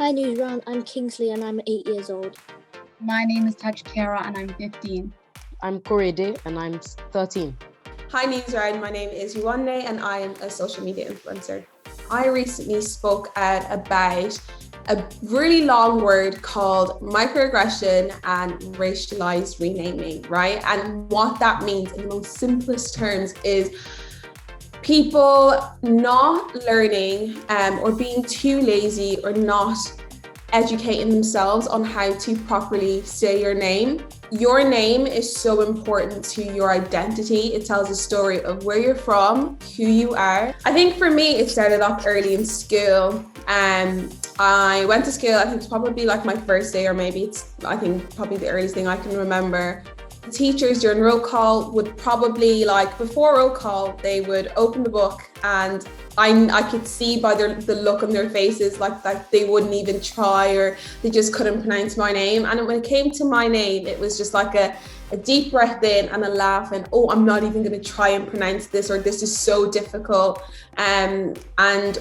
Hi Newsround, I'm Kingsley and I'm 8 years old. My name is Tajkirah and I'm 15. I'm Korede and I'm 13. Hi Newsround, my name is YEWANDE and I am a social media influencer. I recently spoke out about a really long word called microaggression and racialized renaming, right? And what that means in the most simplest terms is people not learning or being too lazy or not educating themselves on how to properly say your name. Your name is so important to your identity. It tells a story of where you're from, who you are. I think for me, it started off early in school. I went to school, I think it's probably like my first day, or maybe it's, I think probably the earliest thing I can remember. The teachers during roll call would probably, like before roll call, they would open the book and I could see by the look on their faces like that they wouldn't even try, or they just couldn't pronounce my name. And when it came to my name, it was just like a deep breath in and a laugh and, oh, I'm not even going to try and pronounce this, or this is so difficult. And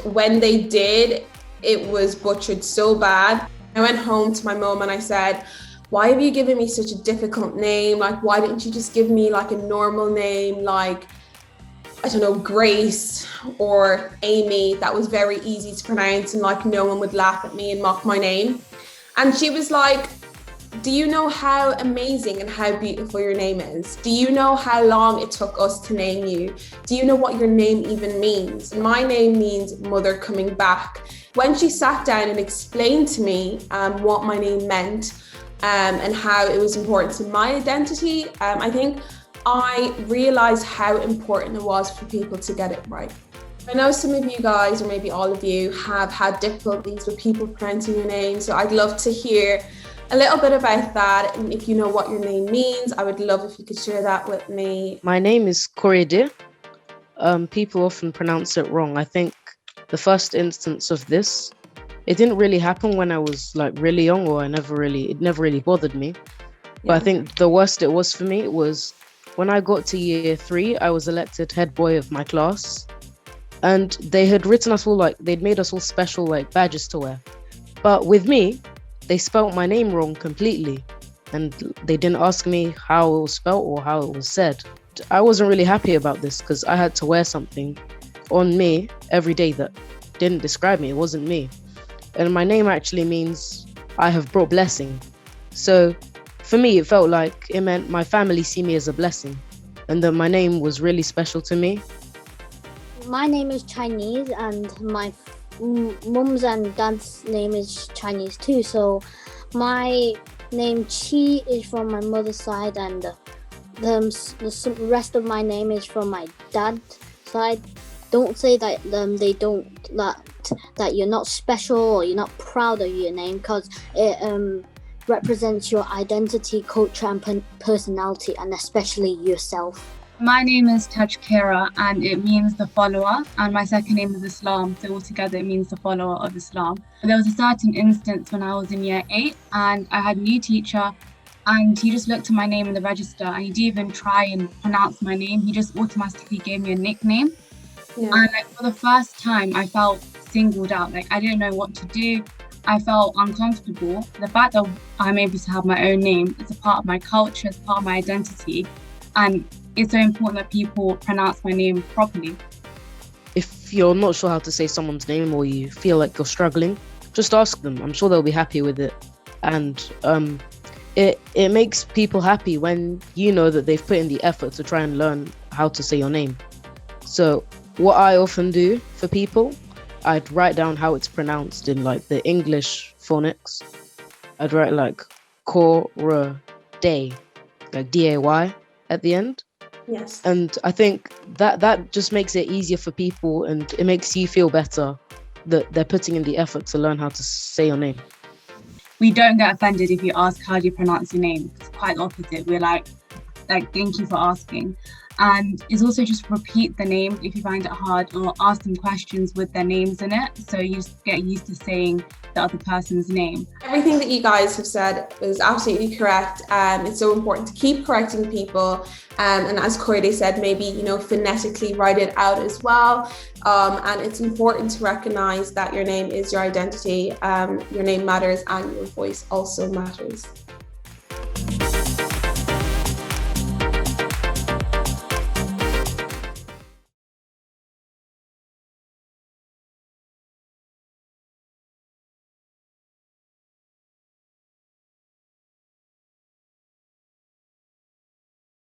when they did, it was butchered so bad. I went home to my mum and I said, why have you given me such a difficult name? Like, why didn't you just give me like a normal name, like, I don't know, Grace or Amy, that was very easy to pronounce and like no one would laugh at me and mock my name. And she was like, do you know how amazing and how beautiful your name is? Do you know how long it took us to name you? Do you know what your name even means? My name means mother coming back. When she sat down and explained to me what my name meant and how it was important to my identity, I think I realized how important it was for people to get it right. I know some of you guys, or maybe all of you, have had difficulties with people pronouncing your name, so I'd love to hear a little bit about that. And if you know what your name means, I would love if you could share that with me. My name is Korede. People often pronounce it wrong. I think the first instance of this, it didn't really happen when I was like really young, or it never really bothered me. But I think the worst it was for me was when I got to year 3, I was elected head boy of my class, and they had written us all they'd made us all special like badges to wear. But with me, they spelt my name wrong completely, and they didn't ask me how it was spelt or how it was said. I wasn't really happy about this because I had to wear something on me every day that didn't describe me. It wasn't me. And my name actually means I have brought blessing. So for me, it felt like it meant my family see me as a blessing, and that my name was really special to me. My name is Chinese and my mum's and dad's name is Chinese too. So my name Chi is from my mother's side, and the rest of my name is from my dad's side. Don't say that that you're not special or you're not proud of your name, because it represents your identity, culture and personality, and especially yourself. My name is Tajkirah and it means the follower, and my second name is Islam, so altogether it means the follower of Islam. There was a certain instance when I was in year 8 and I had a new teacher, and he just looked at my name in the register and he didn't even try and pronounce my name. He just automatically gave me a nickname. Yeah. And like, for the first time I felt singled out. Like, I didn't know what to do. I felt uncomfortable. The fact that I'm able to have my own name is a part of my culture, it's part of my identity, and it's so important that people pronounce my name properly. If you're not sure how to say someone's name, or you feel like you're struggling, just ask them. I'm sure they'll be happy with it. And it makes people happy when you know that they've put in the effort to try and learn how to say your name. So what I often do for people, I'd write down how it's pronounced in like the English phonics. I'd write like Korede, like D-A-Y at the end. Yes. And I think that just makes it easier for people, and it makes you feel better that they're putting in the effort to learn how to say your name. We don't get offended if you ask how do you pronounce your name. It's quite the opposite. We're like thank you for asking. And it's also just repeat the name if you find it hard, or ask them questions with their names in it, so you get used to saying the other person's name. Everything that you guys have said is absolutely correct. It's so important to keep correcting people. And as Korede said, maybe, phonetically write it out as well. And it's important to recognize that your name is your identity. Your name matters and your voice also matters.